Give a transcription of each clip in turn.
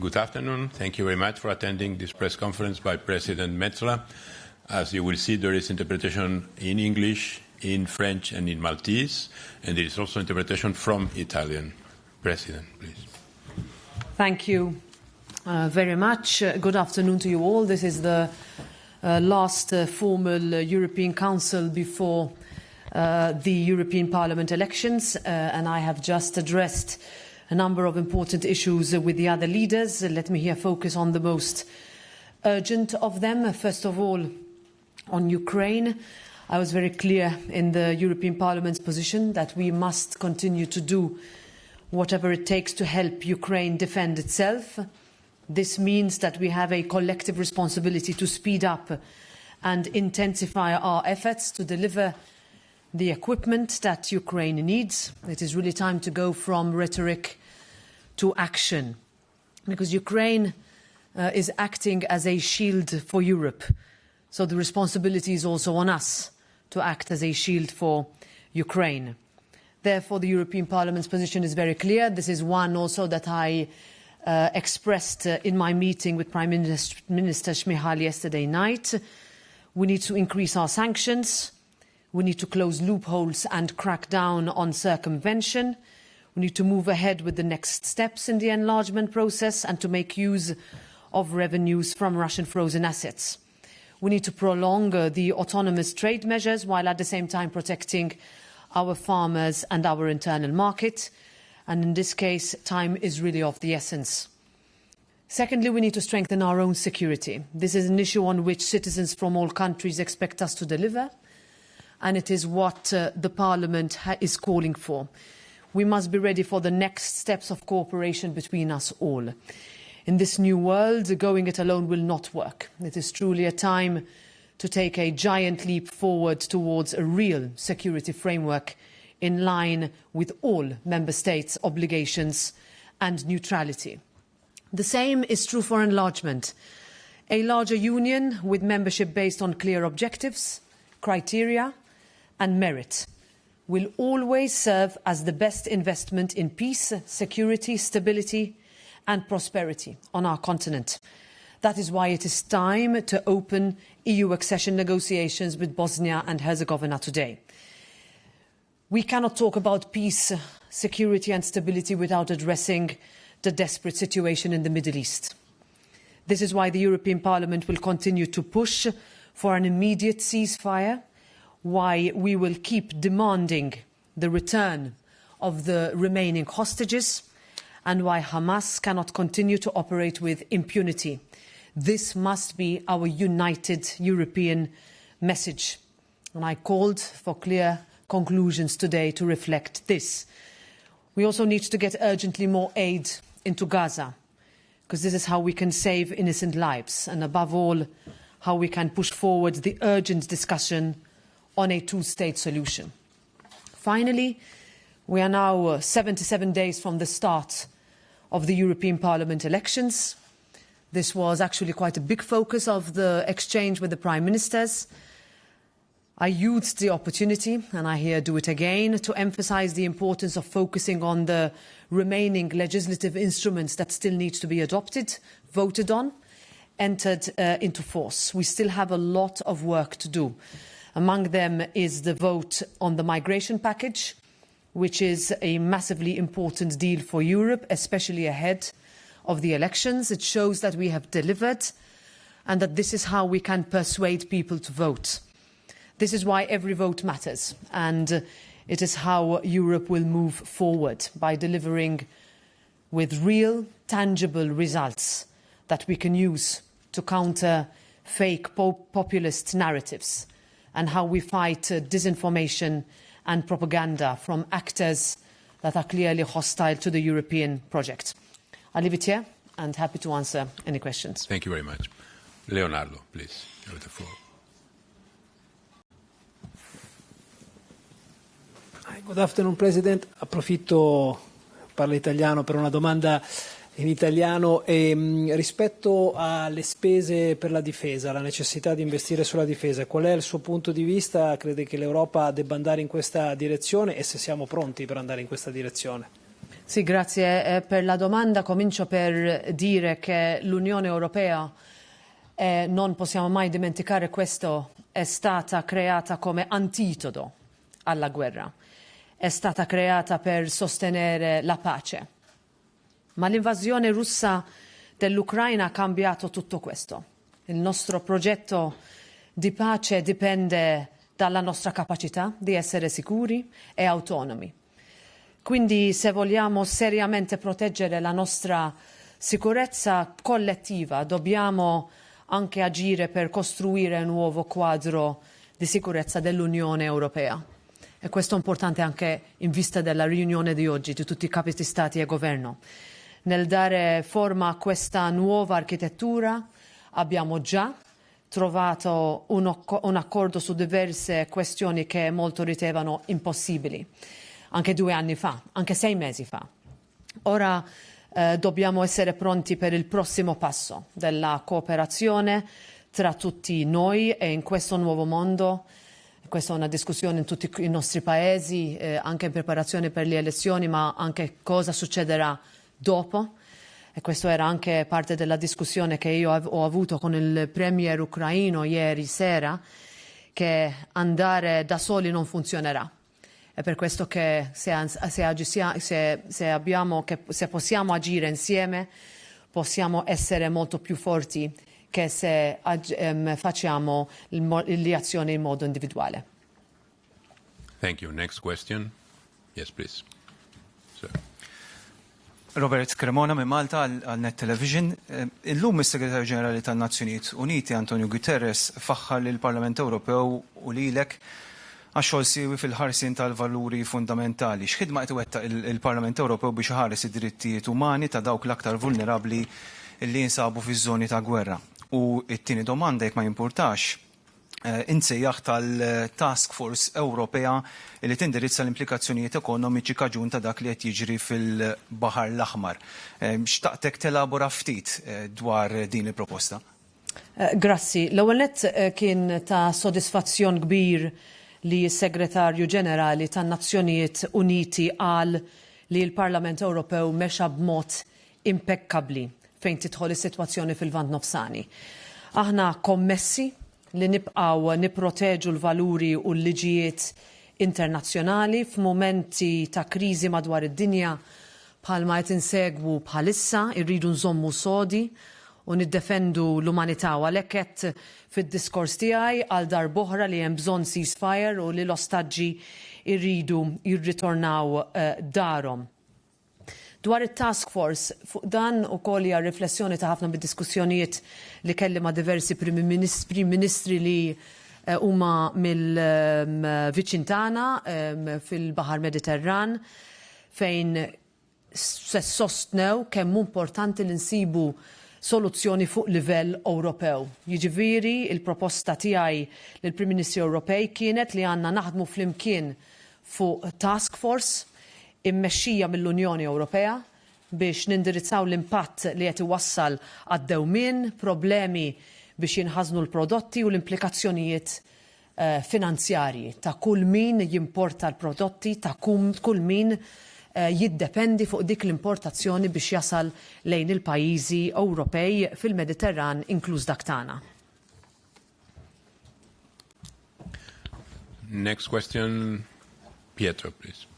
Good afternoon. Thank you very much for attending this press conference by President Metsola. As you will see, there is interpretation in English, in French and in Maltese, and there is also interpretation from Italian. President, please. Thank you very much. Good afternoon to you all. This is the last formal European Council before the European Parliament elections, and I have just addressed a number of important issues with the other leaders. Let me here focus on the most urgent of them. First of all, on Ukraine, I was very clear in the European Parliament's position that we must continue to do whatever it takes to help Ukraine defend itself. This means that we have a collective responsibility to speed up and intensify our efforts to deliver the equipment that Ukraine needs. It is really time to go from rhetoric to action, because Ukraine is acting as a shield for Europe. So the responsibility is also on us to act as a shield for Ukraine. Therefore, the European Parliament's position is very clear. This is one also that I expressed in my meeting with Prime Minister Shmyhal yesterday night. We need to increase our sanctions. We need to close loopholes and crack down on circumvention. We need to move ahead with the next steps in the enlargement process and to make use of revenues from Russian frozen assets. We need to prolong the autonomous trade measures while at the same time protecting our farmers and our internal market. And in this case, time is really of the essence. Secondly, we need to strengthen our own security. This is an issue on which citizens from all countries expect us to deliver, and it is what the Parliament is calling for. We must be ready for the next steps of cooperation between us all. In this new world, going it alone will not work. It is truly a time to take a giant leap forward towards a real security framework in line with all member states' obligations and neutrality. The same is true for enlargement. A larger union with membership based on clear objectives, criteria and merit will always serve as the best investment in peace, security, stability and prosperity on our continent. That is why it is time to open EU accession negotiations with Bosnia and Herzegovina today. We cannot talk about peace, security and stability without addressing the desperate situation in the Middle East. This is why the European Parliament will continue to push for an immediate ceasefire, why we will keep demanding the return of the remaining hostages, and why Hamas cannot continue to operate with impunity. This must be our united European message. And I called for clear conclusions today to reflect this. We also need to get urgently more aid into Gaza, because this is how we can save innocent lives, and above all, how we can push forward the urgent discussion on a two-state solution. Finally, we are now 77 days from the start of the European Parliament elections. This was actually quite a big focus of the exchange with the Prime Ministers. I used the opportunity, and I here do it again, to emphasise the importance of focusing on the remaining legislative instruments that still need to be adopted, voted on, entered into force. We still have a lot of work to do. Among them is the vote on the migration package, which is a massively important deal for Europe, especially ahead of the elections. It shows that we have delivered and that this is how we can persuade people to vote. This is why every vote matters, and it is how Europe will move forward, by delivering with real, tangible results that we can use to counter fake populist narratives, and how we fight disinformation and propaganda from actors that are clearly hostile to the European project. I'll leave it here and happy to answer any questions. Thank you very much. Leonardo, please, you have the floor. Good afternoon, President. Approfitto, parlo italiano, per una domanda in italiano. Rispetto alle spese per la difesa, la necessità di investire sulla difesa, qual è il suo punto di vista? Crede che l'Europa debba andare in questa direzione e se siamo pronti per andare in questa direzione? Sì, grazie per la domanda. Comincio per dire che l'Unione Europea, non possiamo mai dimenticare questo, è stata creata come antidoto alla guerra. È stata creata per sostenere la pace. Ma l'invasione russa dell'Ucraina ha cambiato tutto questo. Il nostro progetto di pace dipende dalla nostra capacità di essere sicuri e autonomi. Quindi se vogliamo seriamente proteggere la nostra sicurezza collettiva, dobbiamo anche agire per costruire un nuovo quadro di sicurezza dell'Unione Europea. E questo è importante anche in vista della riunione di oggi di tutti i capi di Stati e Governo. Nel dare forma a questa nuova architettura abbiamo già trovato un accordo su diverse questioni che molti ritenevano impossibili, anche 2 anni fa, anche 6 mesi fa. Ora dobbiamo essere pronti per il prossimo passo della cooperazione tra tutti noi e in questo nuovo mondo. Questa è una discussione in tutti i nostri paesi, anche in preparazione per le elezioni, ma anche cosa succederà dopo. E questo era anche parte della discussione che io ho avuto con il premier ucraino ieri sera, che andare da soli non funzionerà. È per questo che se possiamo agire insieme, possiamo essere molto più forti che se facciamo le azioni in modo individuale. Thank you. Next question. Yes, please. Sir. Robert Cremona minn Malta għal Net Television. Illum is-Segretarju Ġenerali tan-Nazzjonijiet Uniti Antonio Guterres faħħar lill-Parlament Ewropew u lilek għax-xogħol siewi fil-ħarsien tal-valuri fundamentali. X'ħidma qed iwettaq il-Parlament Ewropew biex iħares id-drittijiet umani ta' dawk l-aktar vulnerabbli li jinsabu fiż-żoni ta' gwerra? U t-tieni domanda jekk ma jimpurtax, insejjaħ tal-Task Force Ewropea li tindirizza l-implikazzjonijiet ekonomiċi kaġun ta' dak li qed jiġri fil-Baħar l-Aħmar. Xtaqtek telabora ftit dwar din il-proposta? Grazzi. L-ewwel nett kien ta' sodisfazzjon kbir li s-Segretarju Ġenerali tan-Nazzjonijiet Uniti qal li l-Parlament Ewropew mexa b'mod impeccabbli fejn tidħol is-sitwazzjoni fil-Lvant Nofsani. Aħna kommessi li nibqgħu nipproteġu l-valuri u l-liġijiet internazzjonali f'mumenti ta' kriżi madwar id-dinja bħalma qed insegwu bħalissa, irridu nżommu sodi u niddefendu l-umanità u għalhekk qed fid-diskors tiegħi għal darb'oħra li hemm bżonn ceasefire u li l-ostaġġi irridu jirritornaw darhom. Dwar it-task force, fuq dan ukoll hija riflessjoni ta' ħafna bid-diskussjonijiet li kelli ma' diversi prim ministri li huma mill-viċin tagħna fil-Baħar Mediterran fejn se sostnew kemm importanti li nsibu soluzzjoni fuq livell Ewropew. Jiġifieri il-proposta tiegħi lill-Prim Ministri Ewropej kienet li għandna naħdmu flimkien fuq task force immexxija mill-Unjoni Ewropea biex nindirizzaw l-impatt li qed iwassal għad-dewmien, problemi biex jinħażnu l-prodotti u l-implikazzjonijiet finanzjarji ta' kull min jimporta l-prodotti, ta' kull min jiddependi fuq dik l-importazzjoni biex jasal lejn il-pajjiżi Ewropej fil-Mediterran inkluż dak tagħna. Next question, Pietro, please.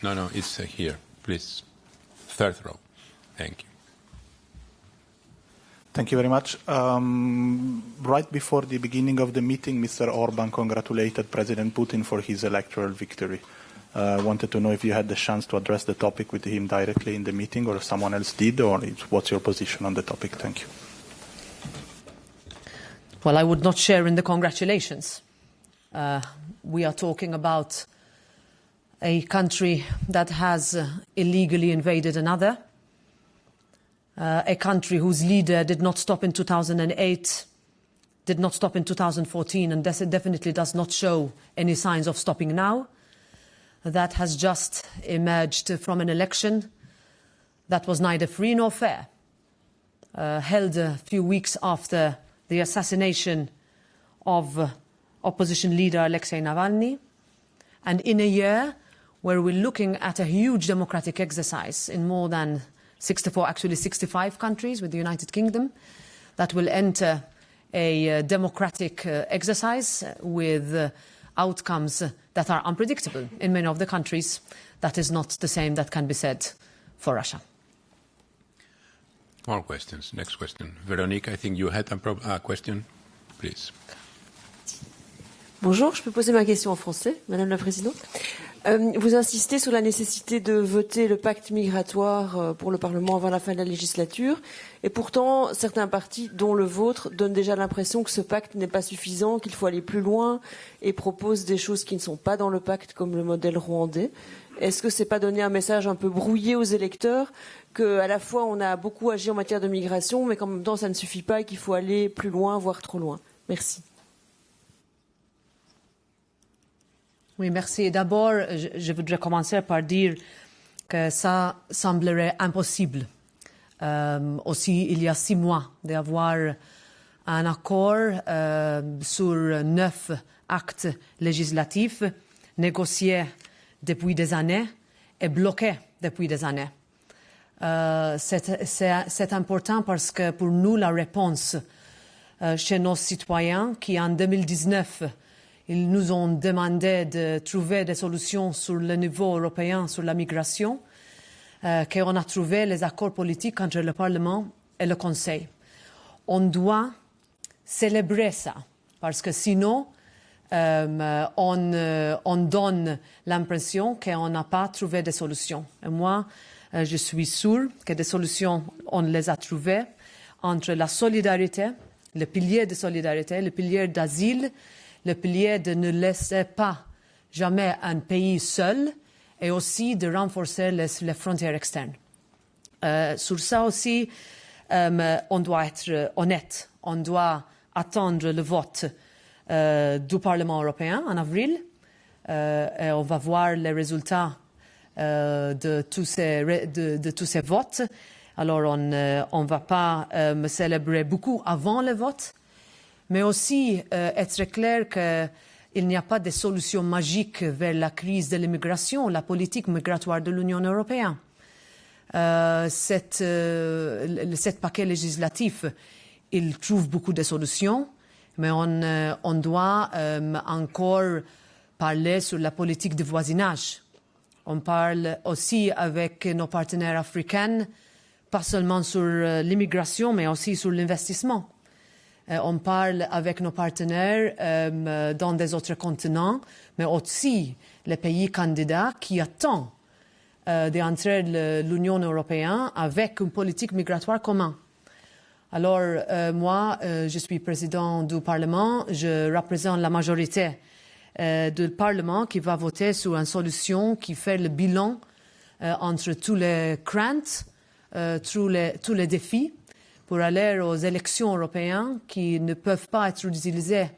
No, it's here, please. Third row. Thank you. Thank you very much. Right before the beginning of the meeting, Mr. Orban congratulated President Putin for his electoral victory. Wanted to know if you had the chance to address the topic with him directly in the meeting or if someone else did, or what's your position on the topic? Thank you. Well, I would not share in the congratulations. We are talking about a country that has illegally invaded another, a country whose leader did not stop in 2008, did not stop in 2014, and definitely does not show any signs of stopping now, that has just emerged from an election that was neither free nor fair, held a few weeks after the assassination of opposition leader Alexei Navalny, and in a year where we're looking at a huge democratic exercise in more than 64, actually 65 countries with the United Kingdom, that will enter a democratic exercise with outcomes that are unpredictable in many of the countries. That is not the same that can be said for Russia. More questions. Next question. Véronique, I think you had a question. Please. Bonjour, je peux poser ma question en français, Madame la Présidente. Vous insistez sur la nécessité de voter le pacte migratoire pour le Parlement avant la fin de la législature. Et pourtant, certains partis, dont le vôtre, donnent déjà l'impression que ce pacte n'est pas suffisant, qu'il faut aller plus loin et proposent des choses qui ne sont pas dans le pacte, comme le modèle rwandais. Est-ce que c'est pas donner un message un peu brouillé aux électeurs qu'à la fois on a beaucoup agi en matière de migration, mais qu'en même temps ça ne suffit pas et qu'il faut aller plus loin, voire trop loin? Merci. Oui, merci. D'abord, je voudrais commencer par dire que ça semblerait impossible, aussi il y a 6 mois, d'avoir un accord sur 9 actes législatifs négociés depuis des années et bloqués depuis des années. C'est important parce que pour nous, la réponse chez nos citoyens qui, en 2019, ils nous ont demandé de trouver des solutions sur le niveau européen sur la migration, qu'on a trouvé les accords politiques entre le Parlement et le Conseil. On doit célébrer ça, parce que sinon, on donne l'impression qu'on n'a pas trouvé des solutions. Et moi, je suis sûre que des solutions, on les a trouvées entre la solidarité, le pilier de solidarité, le pilier d'asile, le pilier de ne laisser pas jamais un pays seul et aussi de renforcer les frontières externes. Sur ça aussi, on doit être honnête. On doit attendre le vote du Parlement européen en avril. Et on va voir les résultats de tous ces votes. Alors, on ne va pas célébrer beaucoup avant le vote, mais aussi être clair qu'il n'y a pas de solution magique vers la crise de l'immigration, la politique migratoire de l'Union européenne. Cet paquet législatif, il trouve beaucoup de solutions, mais on doit encore parler sur la politique de voisinage. On parle aussi avec nos partenaires africains, pas seulement sur l'immigration, mais aussi sur l'investissement. On parle avec nos partenaires dans des autres continents, mais aussi les pays candidats qui attendent d'entrer l'Union européenne avec une politique migratoire commune. Alors, moi, je suis président du Parlement, je représente la majorité du Parlement qui va voter sur une solution qui fait le bilan entre tous les craintes, tous les défis, pour aller aux élections européennes qui ne peuvent pas être utilisées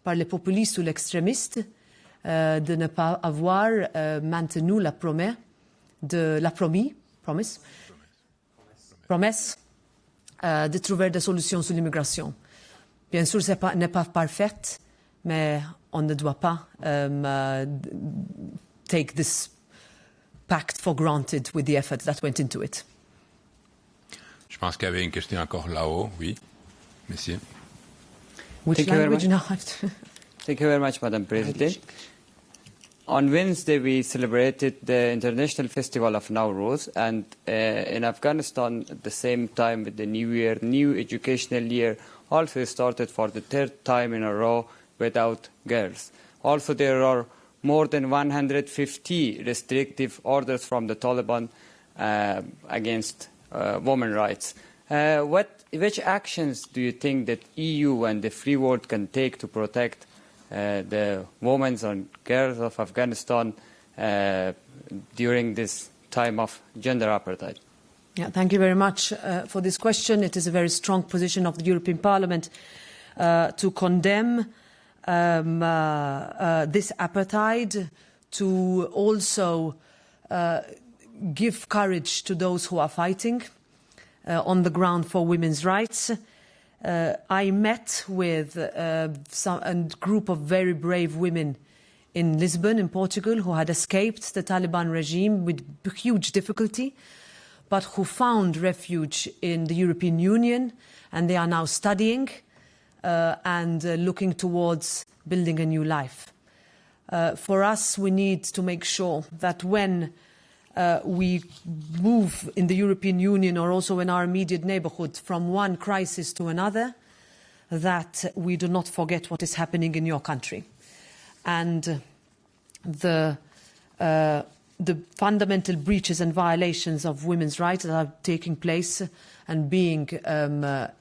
par les populistes ou les extrémistes, de ne pas avoir maintenu la promesse de trouver des solutions sur l'immigration. Bien sûr, ce n'est pas parfait, mais on ne doit pas take this pact for granted with the effort that went into it. Je pense qu'il y avait une question encore là-haut. Oui, monsieur. Which language now? Thank you very much, Madam President. On Wednesday, we celebrated the International Festival of Nowruz, and in Afghanistan, at the same time with the new educational year also started for the 3rd time in a row without girls. Also, there are more than 150 restrictive orders from the Taliban against women's rights. Which actions do you think that EU and the free world can take to protect the women and girls of Afghanistan during this time of gender apartheid? Yeah, thank you very much for this question. It is a very strong position of the European Parliament to condemn this apartheid, to also give courage to those who are fighting on the ground for women's rights. I met with a group of very brave women in Lisbon, in Portugal, who had escaped the Taliban regime with huge difficulty, but who found refuge in the European Union, and they are now studying and looking towards building a new life. For us, we need to make sure that when we move in the European Union or also in our immediate neighbourhood from one crisis to another, that we do not forget what is happening in your country. And the fundamental breaches and violations of women's rights that are taking place and being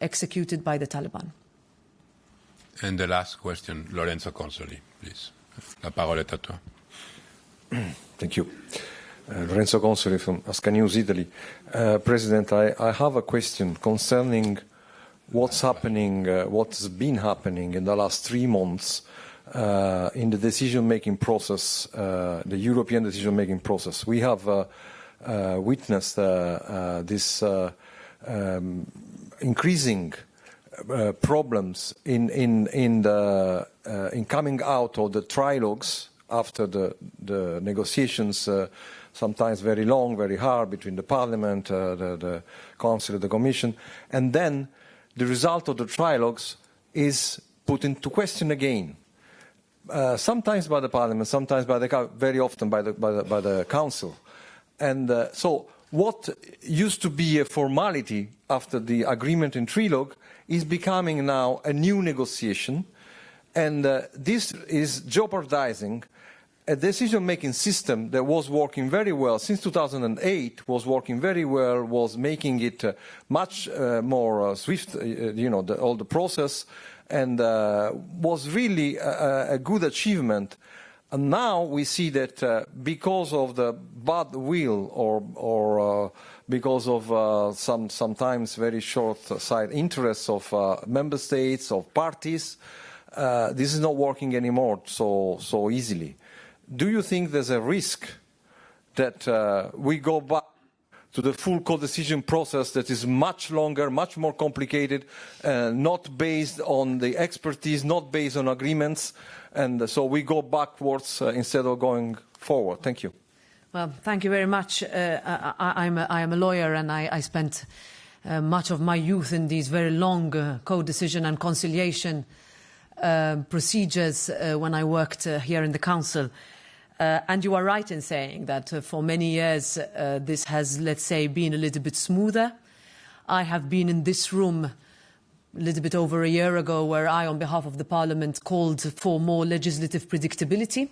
executed by the Taliban. And the last question, Lorenzo Consoli, please. La parole est à toi. Thank you. Lorenzo Consoli from Asca News, Italy. President, I have a question concerning what's happening, what's been happening in the last 3 months in the decision-making process, the European decision-making process. We have witnessed this increasing problems in coming out of the trilogues after the negotiations, sometimes very long, very hard, between the Parliament, the Council, the Commission, and then the result of the trilogues is put into question again. Sometimes by the Parliament, sometimes very often by the Council, and so what used to be a formality after the agreement in trilogue is becoming now a new negotiation, and this is jeopardizing a decision-making system that was working very well since 2008, was working very well, was making it much more swift, all the process, and was really a good achievement. And now we see that because of the bad will or because of sometimes very short-sighted interests of member states, of parties, this is not working anymore so easily. Do you think there's a risk that we go back to the full co-decision process that is much longer, much more complicated, not based on the expertise, not based on agreements, and so we go backwards instead of going forward? Thank you. Well, thank you very much. I am a lawyer, and I spent much of my youth in these very long co-decision and conciliation procedures when I worked here in the Council. And you are right in saying that for many years this has, let's say, been a little bit smoother. I have been in this room a little bit over a year ago where I, on behalf of the Parliament, called for more legislative predictability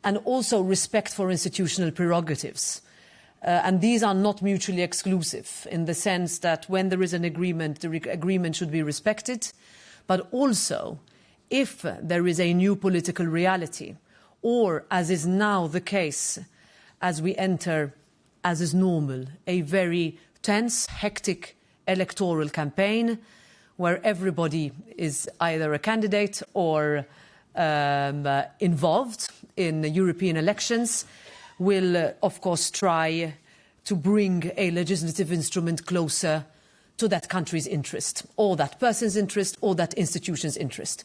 and also respect for institutional prerogatives. And these are not mutually exclusive in the sense that when there is an agreement, the agreement should be respected, but also if there is a new political reality, or, as is now the case, as we enter, as is normal, a very tense, hectic electoral campaign where everybody is either a candidate or involved in the European elections, will, of course, try to bring a legislative instrument closer to that country's interest, or that person's interest, or that institution's interest.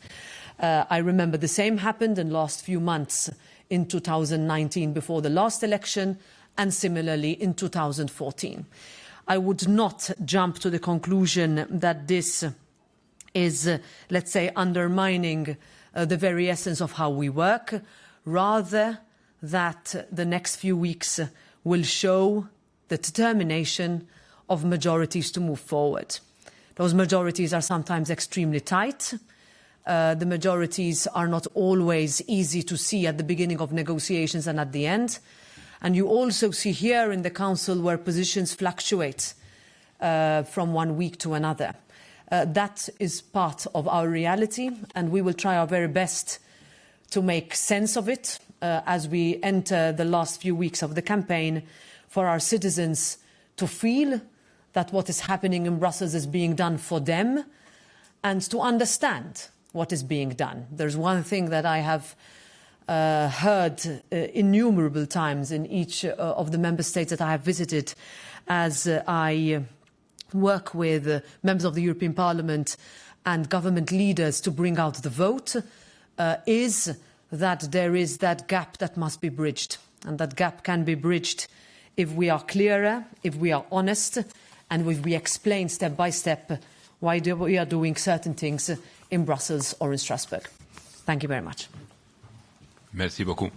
I remember the same happened in the last few months in 2019 before the last election, and similarly in 2014. I would not jump to the conclusion that this is, let's say, undermining the very essence of how we work, rather that the next few weeks will show the determination of majorities to move forward. Those majorities are sometimes extremely tight. The majorities are not always easy to see at the beginning of negotiations and at the end. And you also see here in the Council where positions fluctuate from one week to another. That is part of our reality, and we will try our very best to make sense of it as we enter the last few weeks of the campaign, for our citizens to feel that what is happening in Brussels is being done for them, and to understand what is being done. There's one thing that I have heard innumerable times in each of the member states that I have visited as I work with members of the European Parliament and government leaders to bring out the vote is that there is that gap that must be bridged. And that gap can be bridged if we are clearer, if we are honest, and if we explain step by step why we are doing certain things in Brussels or in Strasbourg. Thank you very much. Merci beaucoup.